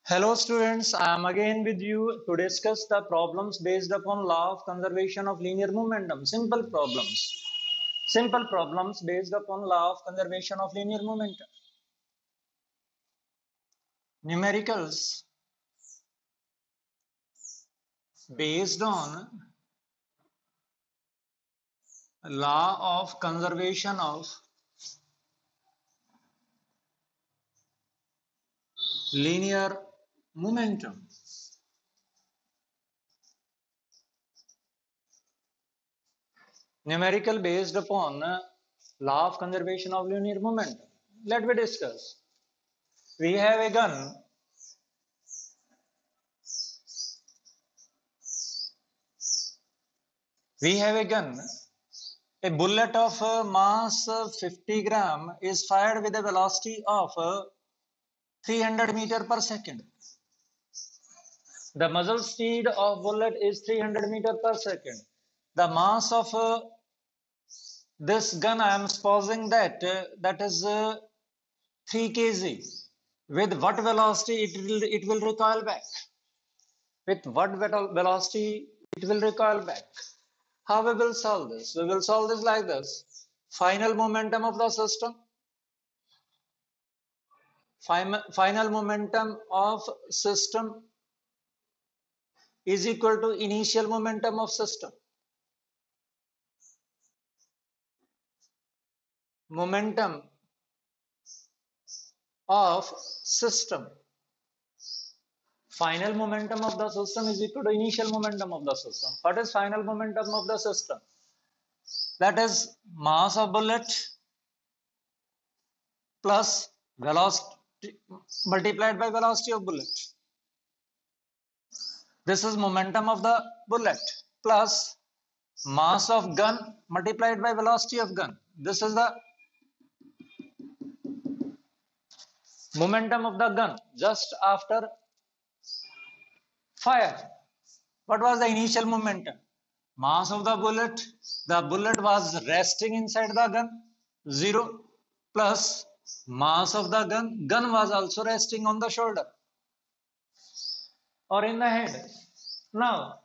Hello students, I am again with you to discuss the problems based upon law of conservation of linear momentum. Simple problems. Simple problems based upon law of conservation of linear momentum. Numericals based on law of conservation of linear momentum. Numerical based upon law of conservation of linear momentum. Let me discuss. We have a gun. We have a gun. A bullet of mass 50 gram is fired with a velocity of 300 meter per second. The muzzle speed of bullet is 300 meter per second. The mass of this gun, I am supposing that that is 3 kg. With what velocity it will recoil back? With what velocity it will recoil back? How we will solve this? We will solve this like this. Final momentum of the system. Final momentum of system is equal to initial momentum of system. Momentum of system. Final momentum of the system is equal to initial momentum of the system. What is final momentum of the system? That is mass of bullet plus velocity multiplied by velocity of bullet. This is momentum of the bullet plus mass of gun multiplied by velocity of gun. This is the momentum of the gun just after fire. What was the initial momentum? Mass of the bullet was resting inside the gun, 0, plus mass of the gun was also resting on the shoulder or in the head. Now,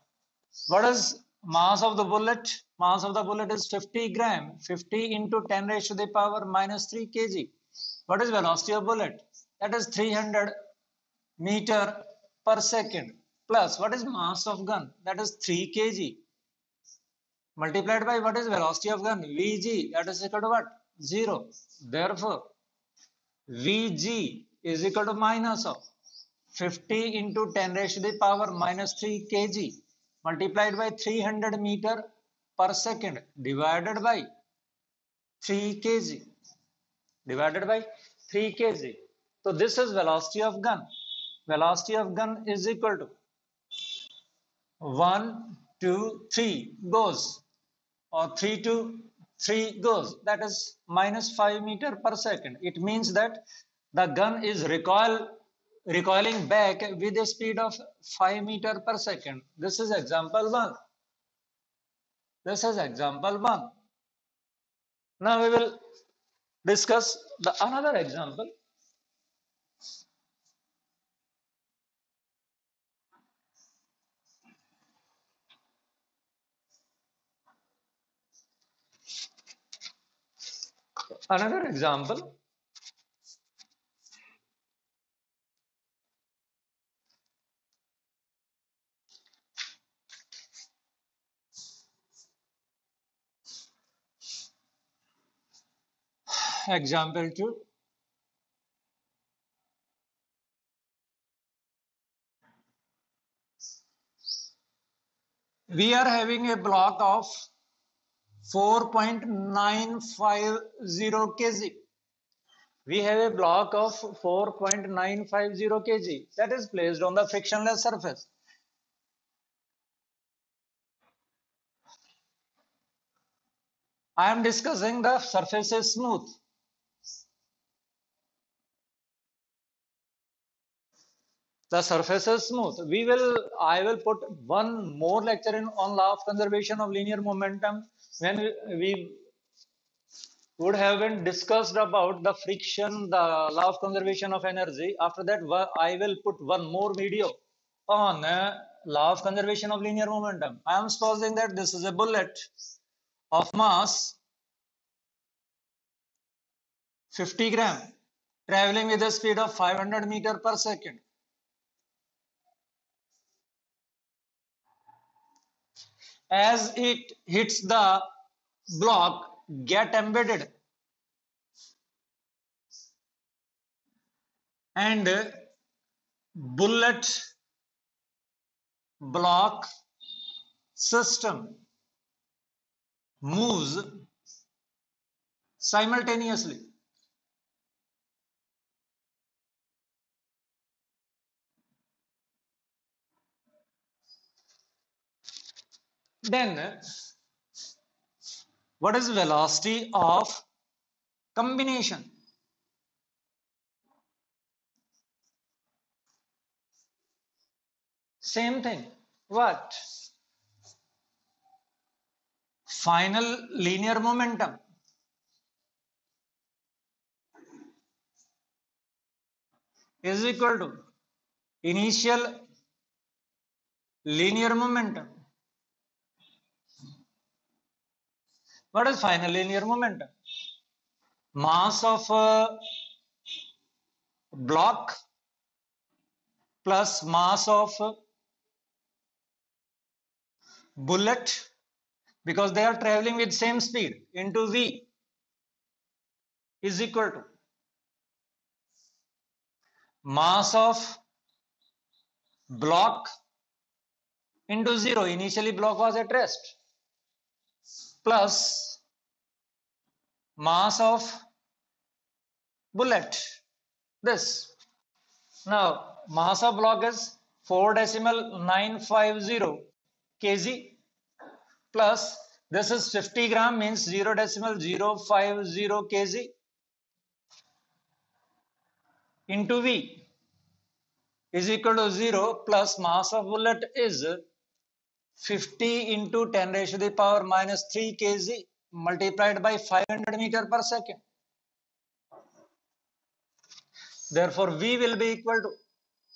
what is mass of the bullet? Mass of the bullet is 50 gram, 50 into 10 raised to the power minus 3 kg. What is velocity of bullet? That is 300 meter per second. Plus, what is mass of gun? That is 3 kg. Multiplied by what is velocity of gun? Vg. That is equal to what? 0. Therefore, Vg is equal to minus of 50 into 10 raised to the power minus 3 kg multiplied by 300 meter per second divided by 3 kg. Divided by 3 kg. So this is velocity of gun. Velocity of gun is equal to 1, 2, 3 goes, or 3 to 3 goes. That is minus 5 meter per second. It means that the gun is recoiling back with a speed of 5 meter per second. This is example 1. This is example 1. Now we will discuss the another example. Another example. Example 2. We are having a block of 4.950 kg. We have a block of 4.950 kg that is placed on the frictionless surface. I am discussing the surface is smooth. The surface is smooth. I will put one more lecture on law of conservation of linear momentum when would have been discussed about the friction, the law of conservation of energy. After that, I will put one more video on law of conservation of linear momentum. I am supposing that this is a bullet of mass 50 gram traveling with a speed of 500 meter per second. As it hits the block, get embedded and bullet block system moves simultaneously. Then what is velocity of combination? Same thing. What? Final linear momentum is equal to initial linear momentum. What is final linear momentum? Mass of block plus mass of bullet, because they are traveling with same speed, into V is equal to mass of block into 0. Initially block was at rest, plus mass of bullet. This. Now, mass of block is 4.950 kg, plus this is 50 gram, means 0.050 kg into V is equal to 0, plus mass of bullet is 50 into 10 raised to the power minus 3 kg multiplied by 500 meter per second. Therefore, V will be equal to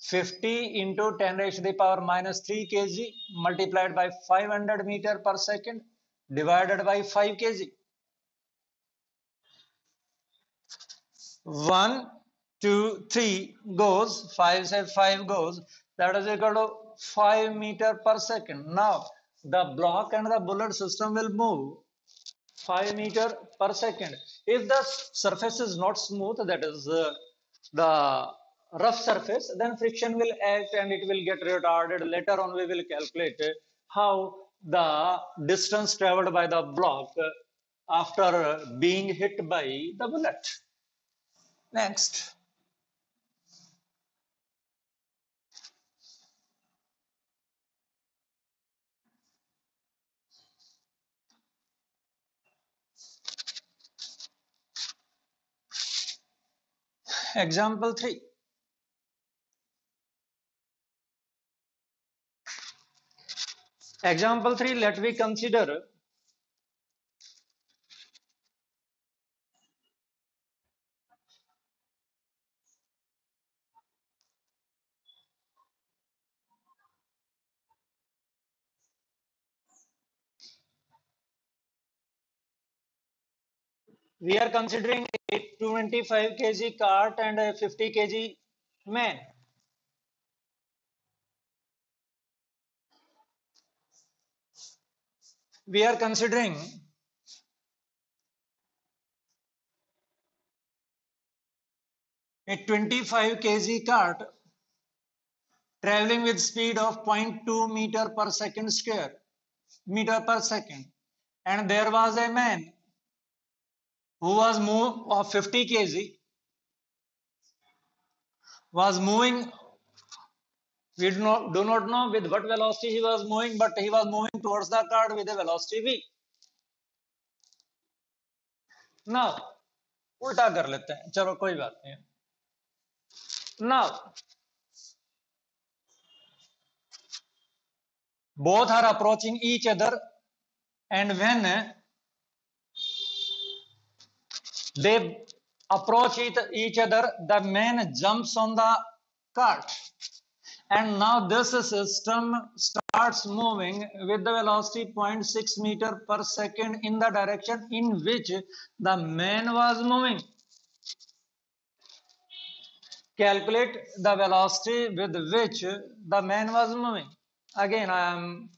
50 into 10 raised to the power minus 3 kg multiplied by 500 meter per second divided by 5 kg. 1, 2, 3 goes, 5 said 5 goes, that is equal to 5 meter per second. Now, the block and the bullet system will move 5 meter per second. If the surface is not smooth, that is the rough surface, then friction will act and it will get retarded. Later on, we will calculate how the distance traveled by the block after being hit by the bullet. Next. Example 3. Example 3, let me consider we are considering a 25 kg cart and a 50 kg man. We are considering a 25 kg cart traveling with speed of 0.2 meter per second square, meter per second. And there was a man who was of 50 kg was moving. We do not know with what velocity he was moving, but he was moving towards the cart with a velocity v. Now, उल्टा कर लेते हैं, चलो कोई बात नहीं. Now, both are approaching each other, and when they approach each other, the man jumps on the cart, and now this system starts moving with the velocity 0.6 meter per second in the direction in which the man was moving. Calculate the velocity with which the man was moving. Again, I am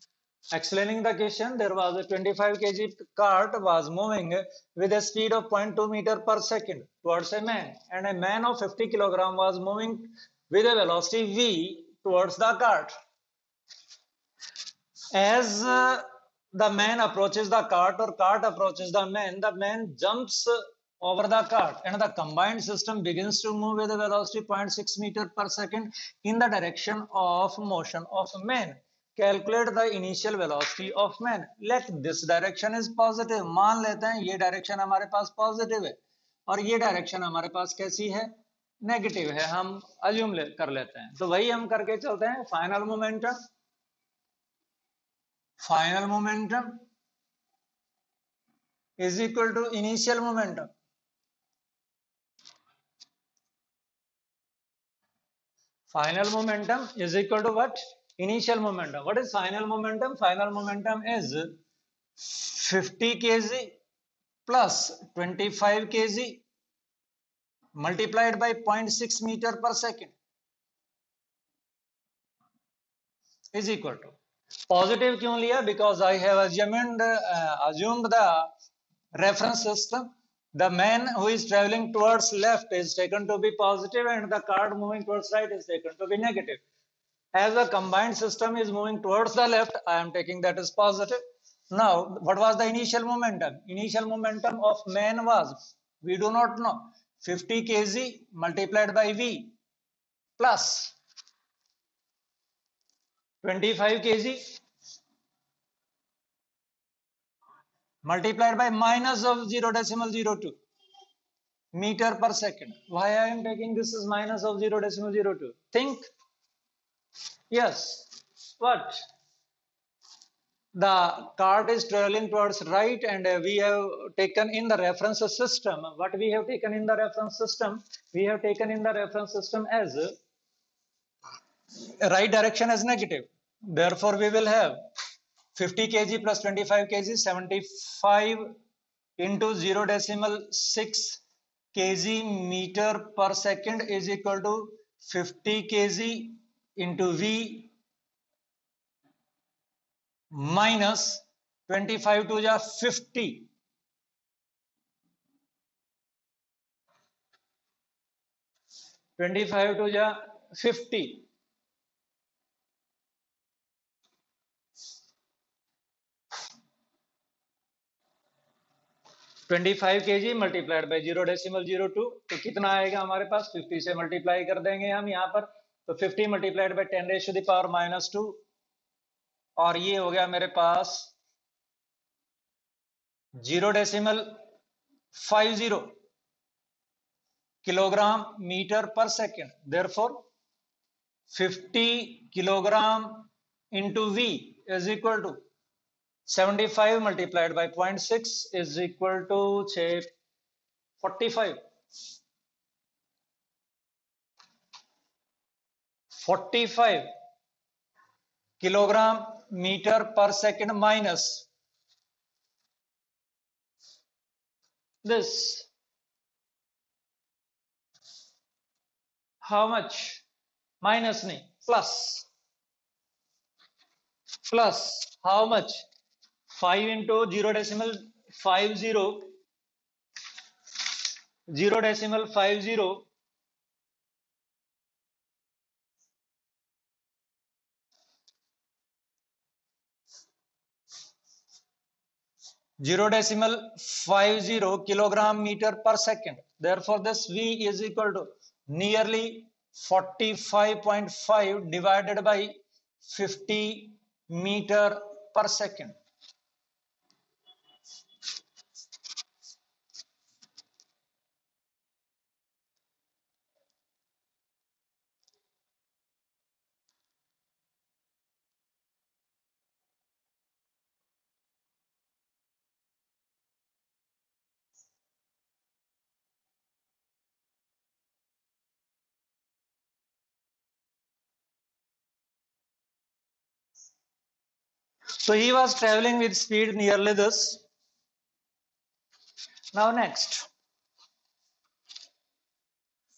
explaining the question. There was a 25 kg cart was moving with a speed of 0.2 meter per second towards a man, and a man of 50 kilogram was moving with a velocity v towards the cart. As the man approaches the cart or cart approaches the man jumps over the cart, and the combined system begins to move with a velocity 0.6 meter per second in the direction of motion of man. Calculate the initial velocity of man. Let this direction is positive. मान लेते हैं ये direction हमारे पास positive है और ये direction हमारे पास कैसी है, नेगेटिव है, हम अज्यूम कर लेते हैं। तो वही हम करके चलते हैं। Final momentum is equal to initial momentum. Final momentum is equal to what? Initial momentum. What is final momentum? Final momentum is 50 kg plus 25 kg multiplied by 0.6 meter per second is equal to. Positive क्यों लिया? Because I have assumed the reference system. The man who is traveling towards left is taken to be positive, and the cart moving towards right is taken to be negative. As the combined system is moving towards the left, I am taking that as positive. Now, what was the initial momentum? Initial momentum of man was, we do not know, 50 kg multiplied by v plus 25 kg multiplied by minus of 0.02 meter per second. Why I am taking this as minus of 0.02? Think. Yes. What? The cart is traveling towards right, and we have taken in the reference system. What we have taken in the reference system? We have taken in the reference system as right direction as negative. Therefore, we will have 50 kg plus 25 kg, 75 into 0.6 kg meter per second is equal to 50 kg into V minus 25 to the 50. 25 to the 50. 25 kg multiplied by 0.02, तो कितना आएगा हमारे पास? 50 से multiply कर देंगे हम यहाँ पर, तो 50 multiplied by 10 raise to the power -2, और ये हो गया मेरे पास 0.50 kilogram metre per second. Therefore 50 kilogram into V is equal to 75 multiplied by 0.6 is equal to say 45. 45 kilogram meter per second minus this. How much? Minus नहीं, plus how much? 5 into 0.50 kilogram meter per second. Therefore, this V is equal to nearly 45.5 divided by 50 meter per second. So he was traveling with speed nearly this. Now next,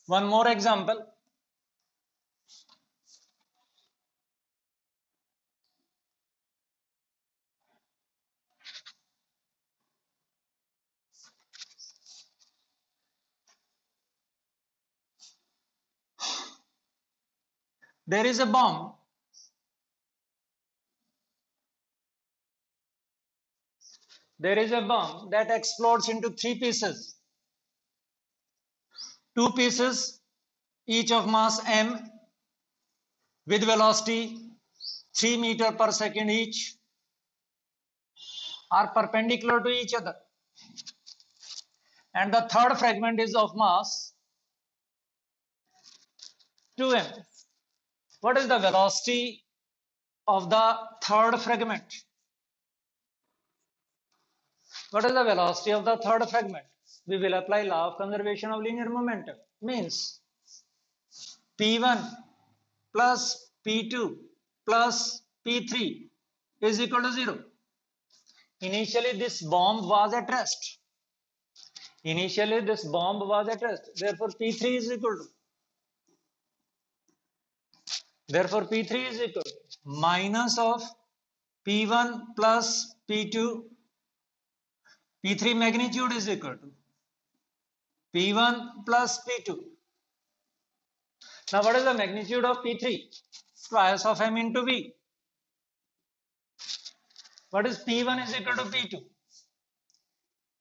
one more example. There is a bomb. There is a bomb that explodes into 3 pieces. 2 pieces, each of mass m, with velocity 3 meter per second each, are perpendicular to each other. And the third fragment is of mass 2m. What is the velocity of the third fragment? What is the velocity of the third fragment? We will apply law of conservation of linear momentum. Means P1 plus P2 plus P3 is equal to 0. Initially, this bomb was at rest. Initially, this bomb was at rest. Therefore, P3 is equal to. Therefore, P3 is equal to minus of P1 plus P2. P3 magnitude is equal to P1 plus P2. Now, what is the magnitude of P3? Twice of m into V. What is P1 is equal to P2?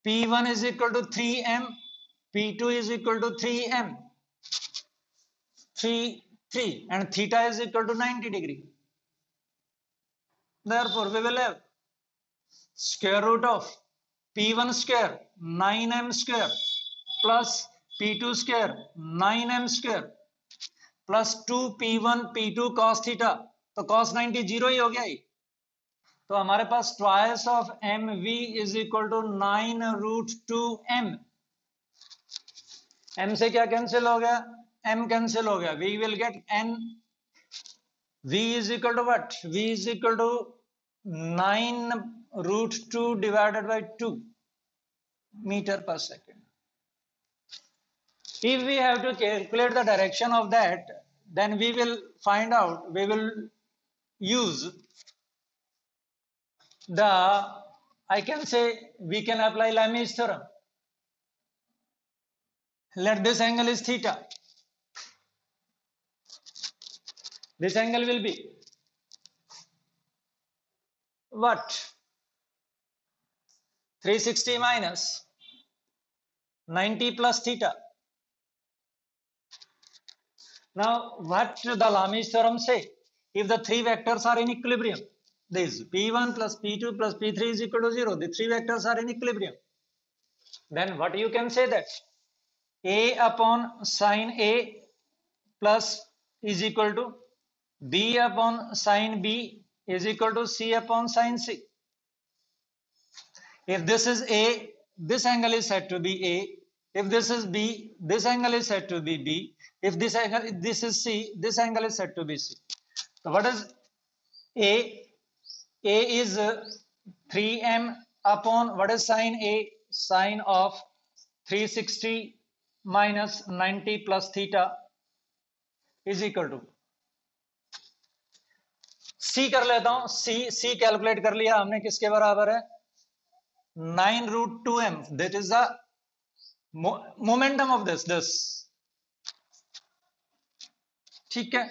P1 is equal to 3m. P2 is equal to 3m. 3 and theta is equal to 90 degree. Therefore, we will have square root of P1 square 9m square plus P2 square 9m square plus 2P1 P2 cos theta. तो cos 90 zero ही हो गया ही. तो हमारे पास twice of mv is equal to 9 root 2m. m से क्या cancel हो गया? m cancel हो गया. We will get n. v is equal to what? v is equal to 9 root 2 divided by 2 meter per second. If we have to calculate the direction of that, then we will find out, we will use the, I can say, we can apply Lami's theorem. Let this angle is theta. This angle will be what? 360 minus 90 plus theta. Now, what the Lami's theorem say? If the three vectors are in equilibrium, this P1 plus P2 plus P3 is equal to 0. The three vectors are in equilibrium. Then what you can say that A upon sine A plus is equal to B upon sine B is equal to C upon sine C. If this is A, this angle is said to be A. If this is B, this angle is said to be B. If this is C, this angle is said to be C. So what is A? A is 3m upon what is sine A? Sine of 360 minus 90 plus theta is equal to C कर लेता हूं. C calculate कर लिया हमने. किसके बराबर है? 9 root 2m. That is the momentum of this. ठीक है.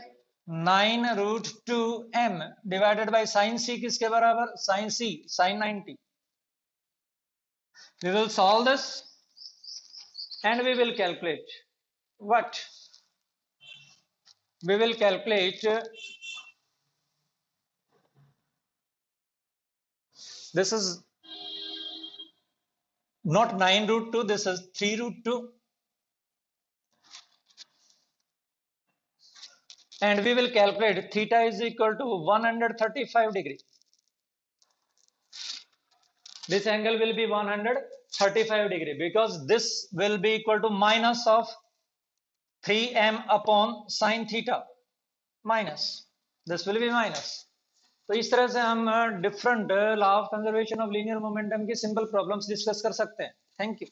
9 root 2m divided by sin C किसके बराबर? Sin C, sin 90. We will solve this and we will calculate what? We will calculate this is not 9 root 2, this is 3 root 2. And we will calculate theta is equal to 135 degree. This angle will be 135 degree because this will be equal to minus of 3m upon sine theta. Minus. This will be minus. तो इस तरह से हम different law of conservation of linear momentum की simple problems discuss कर सकते हैं। Thank you.